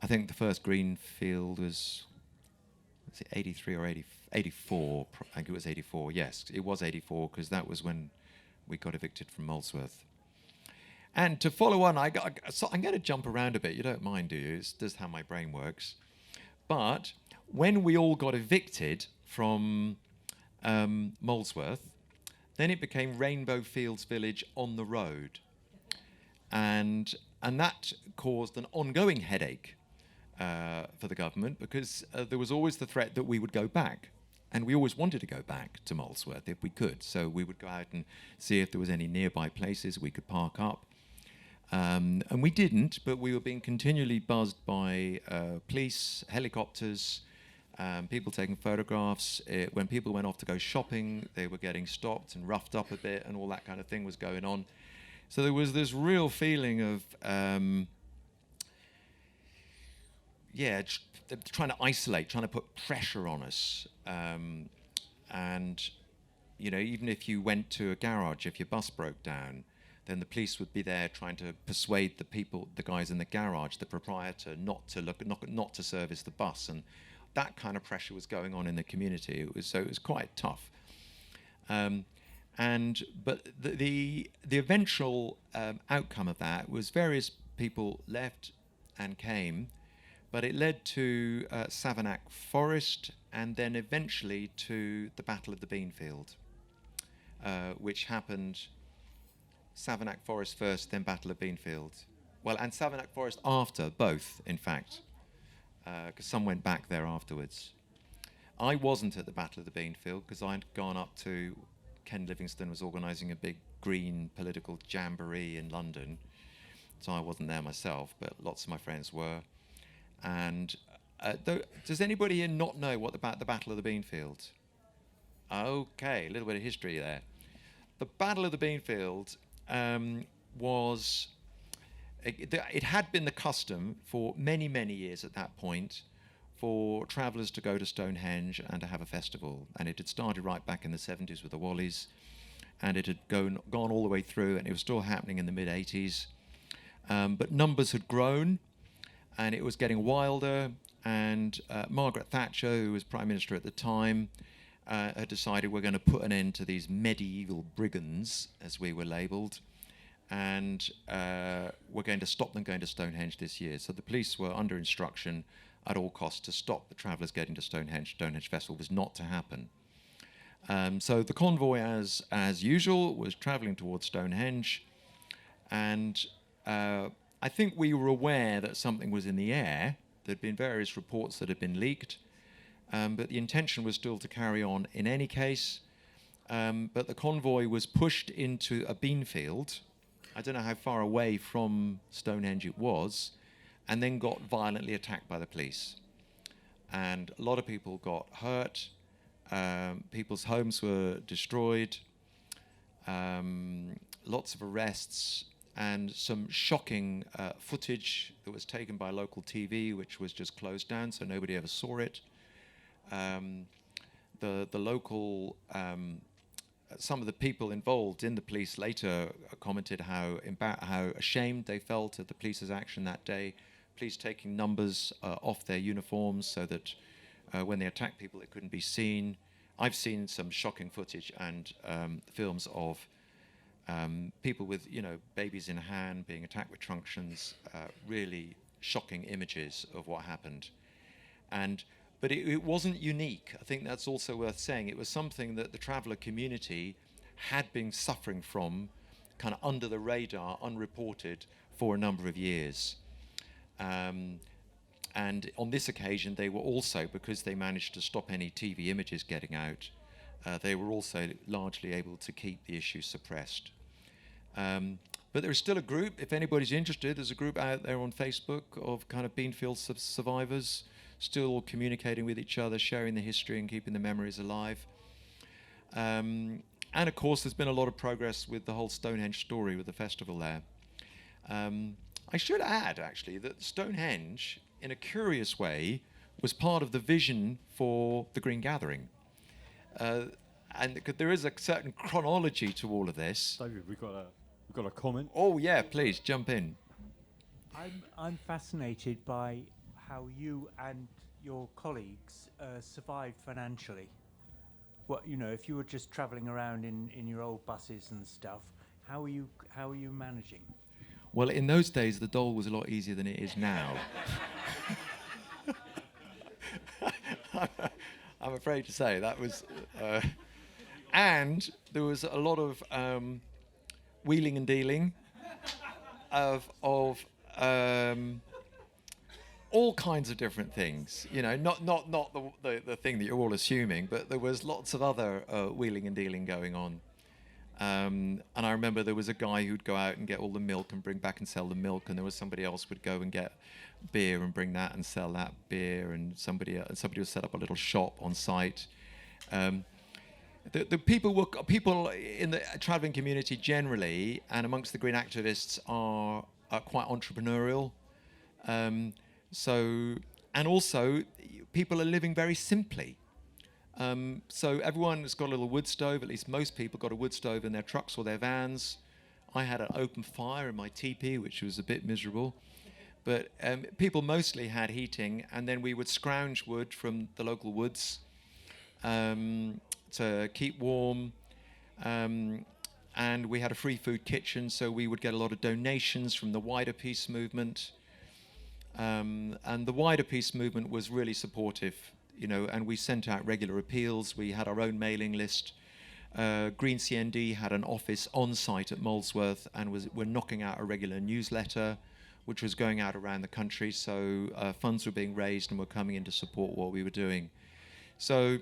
I think the first green field was it 83 or 84? I think it was 84, yes. It was 84, because that was when we got evicted from Molesworth. And to follow on, I'm going to jump around a bit. You don't mind, do you? It's just how my brain works. But when we all got evicted from Molesworth, then it became Rainbow Fields Village on the road. And that caused an ongoing headache for the government, because there was always the threat that we would go back. And we always wanted to go back to Molesworth if we could. So we would go out and see if there was any nearby places we could park up. And we didn't, but we were being continually buzzed by police, helicopters, people taking photographs. When people went off to go shopping, they were getting stopped and roughed up a bit, and all that kind of thing was going on. So there was this real feeling of, trying to isolate, trying to put pressure on us. And, even if you went to a garage, if your bus broke down, then the police would be there trying to persuade the guys in the garage, the proprietor, not to service the bus, and that kind of pressure was going on in the community. It was quite tough. But the eventual outcome of that was various people left and came, but it led to Savernake Forest, and then eventually to the Battle of the Beanfield, which happened. Savernake Forest first, then Battle of Beanfield. Well, and Savernake Forest after, both, in fact, because some went back there afterwards. I wasn't at the Battle of the Beanfield, because I'd gone up to, Ken Livingstone was organising a big green political jamboree in London, so I wasn't there myself, but lots of my friends were. And does anybody here not know what about the Battle of the Beanfield? Okay, a little bit of history there. The Battle of the Beanfield was it had been the custom for many, many years at that point for travellers to go to Stonehenge and to have a festival. And it had started right back in the 70s with the Wallies, and it had gone all the way through, and it was still happening in the mid-80s. But numbers had grown, and it was getting wilder, and Margaret Thatcher, who was Prime Minister at the time, had decided we're going to put an end to these medieval brigands, as we were labelled, and we're going to stop them going to Stonehenge this year. So the police were under instruction at all costs to stop the travellers getting to Stonehenge. Stonehenge Festival was not to happen. So the convoy, as usual, was travelling towards Stonehenge, and I think we were aware that something was in the air. There had been various reports that had been leaked, but the intention was still to carry on in any case. But the convoy was pushed into a bean field. I don't know how far away from Stonehenge it was, and then got violently attacked by the police. And a lot of people got hurt. People's homes were destroyed. Lots of arrests, and some shocking footage that was taken by local TV, which was just closed down, so nobody ever saw it. The local, some of the people involved in the police later commented how ashamed they felt at the police's action that day. Police taking numbers off their uniforms so that when they attacked people, it couldn't be seen. I've seen some shocking footage and films of people with, babies in hand being attacked with truncheons, really shocking images of what happened. But it wasn't unique. I think that's also worth saying. It was something that the traveller community had been suffering from, kind of under the radar, unreported, for a number of years. And on this occasion, they were also, because they managed to stop any TV images getting out, they were also largely able to keep the issue suppressed. But there's still a group, if anybody's interested, there's a group out there on Facebook of kind of Beanfield survivors, still communicating with each other, sharing the history and keeping the memories alive. And of course, there's been a lot of progress with the whole Stonehenge story with the festival there. I should add, actually, that Stonehenge, in a curious way, was part of the vision for the Green Gathering. And there is a certain chronology to all of this. David, we've got a comment. Oh, yeah, please, jump in. I'm fascinated by how you and your colleagues survived financially. If you were just travelling around in your old buses and stuff, how are you managing? Well, in those days, the dole was a lot easier than it is now. I'm afraid to say that was... and there was a lot of wheeling and dealing of all kinds of different things. Not the thing that you're all assuming, but there was lots of other wheeling and dealing going on. And I remember there was a guy who'd go out and get all the milk and bring back and sell the milk, and there was somebody else would go and get beer and bring that and sell that beer, and somebody would set up a little shop on site. The people in the travelling community generally, and amongst the green activists, are quite entrepreneurial. And also people are living very simply. So everyone's got a little wood stove, at least most people got a wood stove in their trucks or their vans. I had an open fire in my teepee, which was a bit miserable. But people mostly had heating, and then we would scrounge wood from the local woods to keep warm. And we had a free food kitchen, so we would get a lot of donations from the wider peace movement. And the wider peace movement was really supportive, and we sent out regular appeals. We had our own mailing list. Green CND had an office on site at Molesworth, and were knocking out a regular newsletter, which was going out around the country. So funds were being raised and were coming in to support what we were doing. So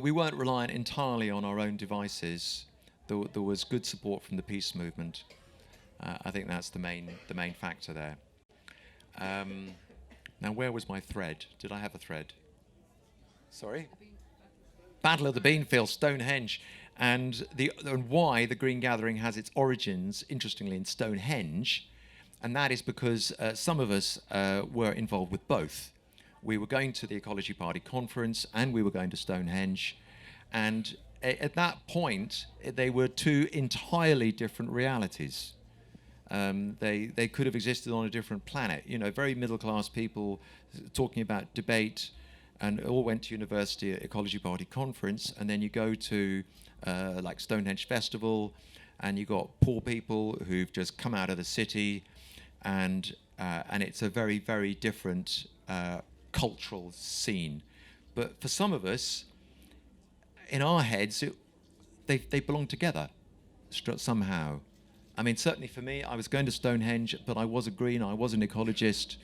we weren't reliant entirely on our own devices. There was good support from the peace movement. I think that's the main factor there. Now, where was my thread? Did I have a thread? Sorry? Battle of the Beanfield, Stonehenge, and why the Green Gathering has its origins, interestingly, in Stonehenge, And that is because some of us were involved with both. We were going to the Ecology Party conference and we were going to Stonehenge. And at that point, they were two entirely different realities. They could have existed on a different planet. You know, very middle class people talking about debate, and all went to university at Ecology Party conference, and then you go to like Stonehenge Festival, and you got poor people who've just come out of the city, and it's a very, very different cultural scene. But for some of us, in our heads, they belong together somehow. I mean, certainly for me, I was going to Stonehenge, but I was a green, I was an ecologist.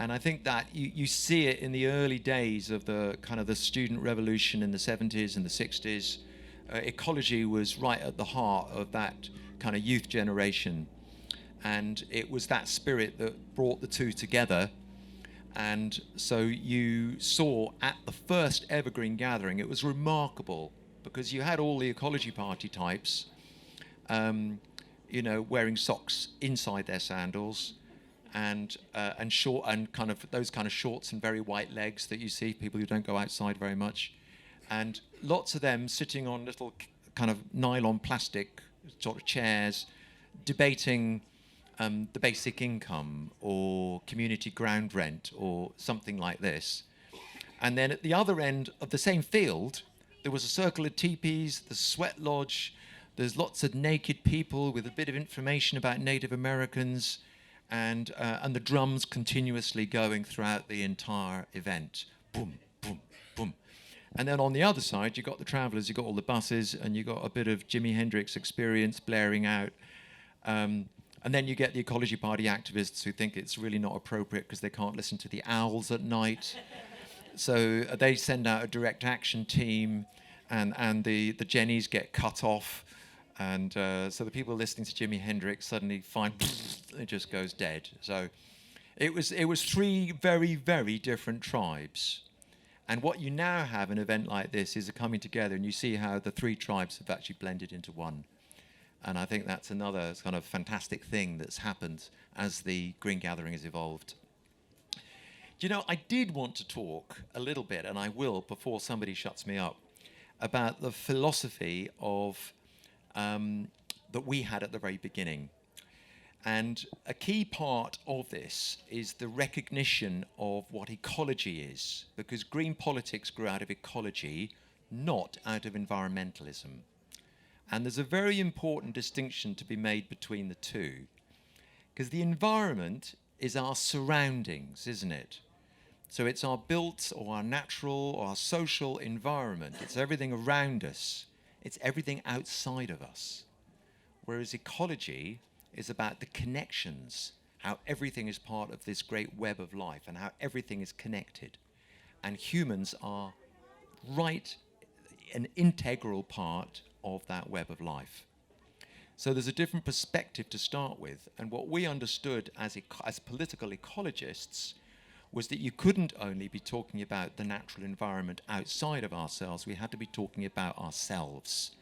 And I think that you see it in the early days of the kind of the student revolution in the 70s and the 60s. Ecology was right at the heart of that kind of youth generation. And it was that spirit that brought the two together. And so you saw at the first Evergreen gathering, it was remarkable because you had all the Ecology Party types, you know, wearing socks inside their sandals, and short and kind of those kind of shorts and very white legs that you see people who don't go outside very much, and lots of them sitting on little kind of nylon plastic sort of chairs, debating the basic income or community ground rent or something like this. And then at the other end of the same field, there was a circle of teepees, the sweat lodge. There's lots of naked people with a bit of information about Native Americans, and the drums continuously going throughout the entire event. Boom, boom, boom. And then on the other side, you've got the travellers, you've got all the buses, and you've got a bit of Jimi Hendrix Experience blaring out. And then you get the Ecology Party activists who think it's really not appropriate because they can't listen to the owls at night. So they send out a direct action team, and the Jennies get cut off. And so the people listening to Jimi Hendrix suddenly find it just goes dead. So it was three very, very different tribes. And what you now have an event like this is a coming together, and you see how the three tribes have actually blended into one. And I think that's another kind of fantastic thing that's happened as the Green Gathering has evolved. Do you know, I did want to talk a little bit, and I will before somebody shuts me up, about the philosophy of that we had at the very beginning. And a key part of this is the recognition of what ecology is, because green politics grew out of ecology, not out of environmentalism. And there's a very important distinction to be made between the two, because the environment is our surroundings, isn't it? So it's our built or our natural or our social environment. It's everything around us. It's everything outside of us. Whereas ecology is about the connections, how everything is part of this great web of life and how everything is connected. And humans are right an integral part of that web of life. So there's a different perspective to start with. And what we understood as political ecologists was that you couldn't only be talking about the natural environment outside of ourselves, we had to be talking about ourselves.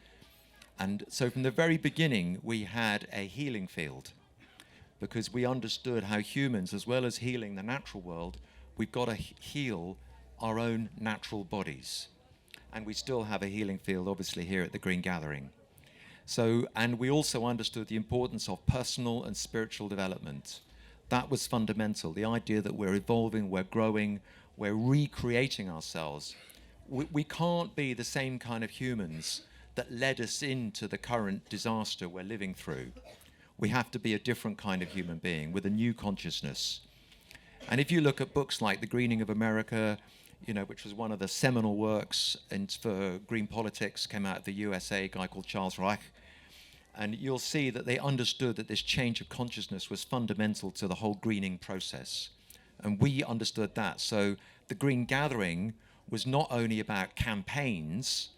And so from the very beginning, we had a healing field, because we understood how humans, as well as healing the natural world, we've got to heal our own natural bodies. And we still have a healing field, obviously, here at the Green Gathering. So, and we also understood the importance of personal and spiritual development. That was fundamental, the idea that we're evolving, we're growing, we're recreating ourselves. We can't be the same kind of humans that led us into the current disaster we're living through. We have to be a different kind of human being with a new consciousness. And if you look at books like The Greening of America, you know, which was one of the seminal works for green politics, came out of the USA, a guy called Charles Reich, and you'll see that they understood that this change of consciousness was fundamental to the whole greening process. And we understood that. So the Green Gathering was not only about campaigns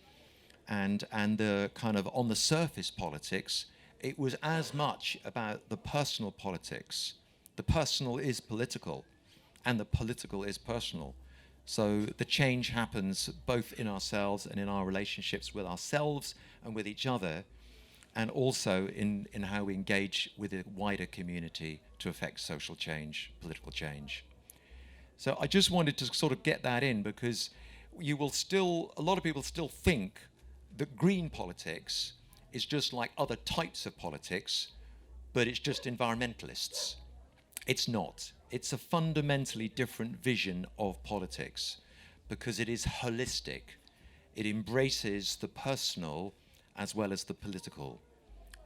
and the kind of on the surface politics, it was as much about the personal politics. The personal is political, and the political is personal. So the change happens both in ourselves and in our relationships with ourselves and with each other, and also in how we engage with a wider community to affect social change, political change. So I just wanted to sort of get that in, because a lot of people still think that green politics is just like other types of politics, but it's just environmentalists. It's not. It's a fundamentally different vision of politics, because it is holistic. It embraces the personal as well as the political,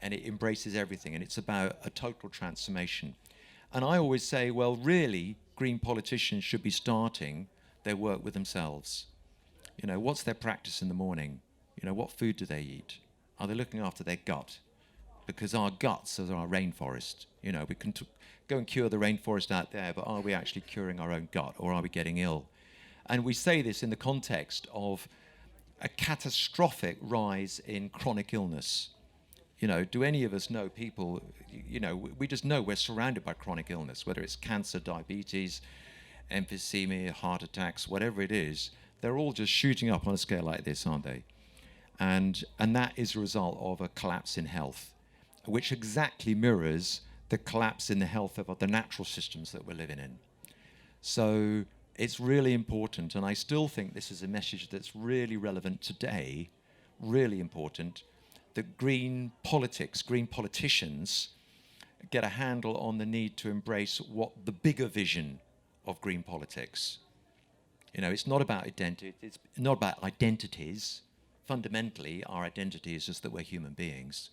and it embraces everything, and it's about a total transformation. And I always say, well, really, green politicians should be starting their work with themselves. You know, what's their practice in the morning? You know, what food do they eat? Are they looking after their gut? Because our guts are our rainforest. You know, we can go and cure the rainforest out there, but are we actually curing our own gut, or are we getting ill? And we say this in the context of a catastrophic rise in chronic illness. You know, do any of us know people, you know, we just know we're surrounded by chronic illness, whether it's cancer, diabetes, emphysema, heart attacks, whatever it is, they're all just shooting up on a scale like this, aren't they? And that is a result of a collapse in health, which exactly mirrors the collapse in the health of the natural systems that we're living in. So it's really important, and I still think this is a message that's really relevant today, really important, that green politics, green politicians get a handle on the need to embrace what the bigger vision of green politics. You know, it's not about identity, it's not about identities. Fundamentally, our identity is just that we're human beings.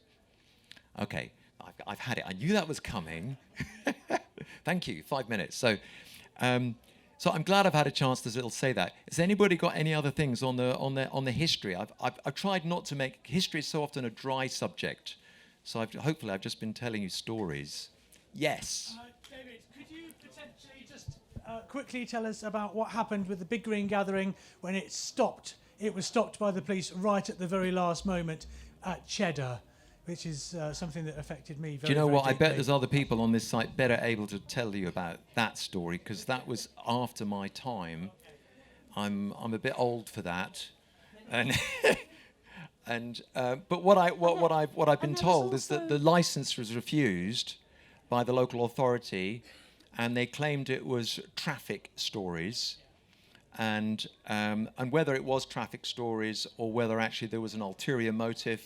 Okay, I've had it. I knew that was coming. Thank you, 5 minutes. So I'm glad I've had a chance to say that. Has anybody got any other things on the history? I've tried not to make history is so often a dry subject. So hopefully I've just been telling you stories. Yes. David, could you potentially just quickly tell us about what happened with the Big Green Gathering when it stopped? It was stopped by the police right at the very last moment at Cheddar, which is something that affected me very, Do you know very what? I deeply. bet there's other people on this site better able to tell you about that story, because that was after my time. I'm a bit old for that, and but what I've been told is that the license was refused by the local authority, and they claimed it was traffic stories. And whether it was traffic stories or whether actually there was an ulterior motive,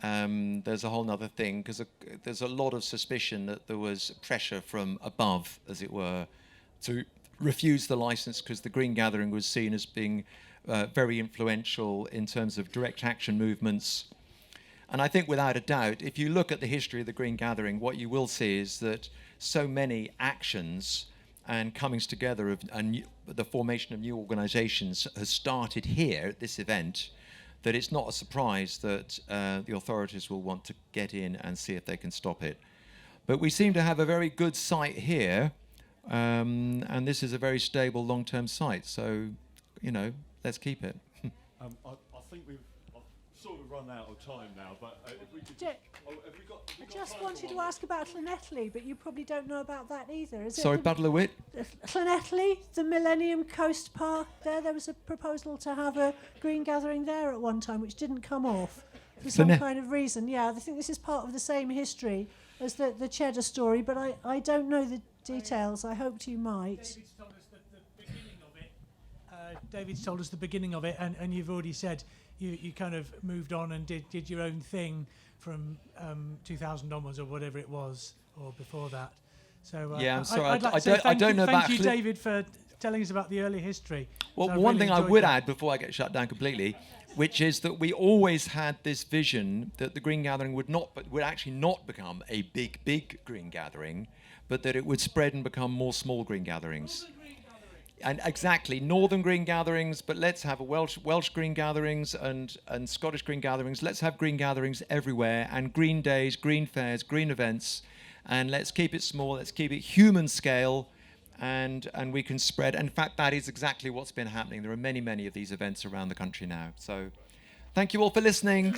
there's a whole other thing, because there's a lot of suspicion that there was pressure from above, as it were, to refuse the license, because the Green Gathering was seen as being very influential in terms of direct action movements. And I think without a doubt, if you look at the history of the Green Gathering, what you will see is that so many actions and comings together of the formation of new organisations has started here at this event, that it's not a surprise that the authorities will want to get in and see if they can stop it. But we seem to have a very good site here, and this is a very stable long-term site, so, you know, let's keep it. I think we've sort of run out of time now, but if we could... I just wanted to ask about Llanelli, but you probably don't know about that either. Is Sorry, it Battle of Wit? Llanelli, the Millennium Coast Park there was a proposal to have a green gathering there at one time, which didn't come off for some kind of reason. Yeah, I think this is part of the same history as the Cheddar story, but I don't know the details. I hoped you might. David's told us the beginning of it, and you've already said you kind of moved on and did your own thing from 2000 onwards, or whatever it was, or before that. So yeah, I'm sorry. I'd like to say I don't know about. Thank you, David, for telling us about the early history. Well, So one really thing I enjoyed would that. add before I get shut down completely, which is that we always had this vision that the Green Gathering would actually not become a big Green Gathering, but that it would spread and become more small Green Gatherings. And exactly, Northern Green Gatherings, but let's have a Welsh Green Gatherings and Scottish Green Gatherings. Let's have Green Gatherings everywhere, and green days, green fairs, green events, and let's keep it small, let's keep it human scale, and we can spread. In fact, that is exactly what's been happening. There are many of these events around the country now. So thank you all for listening.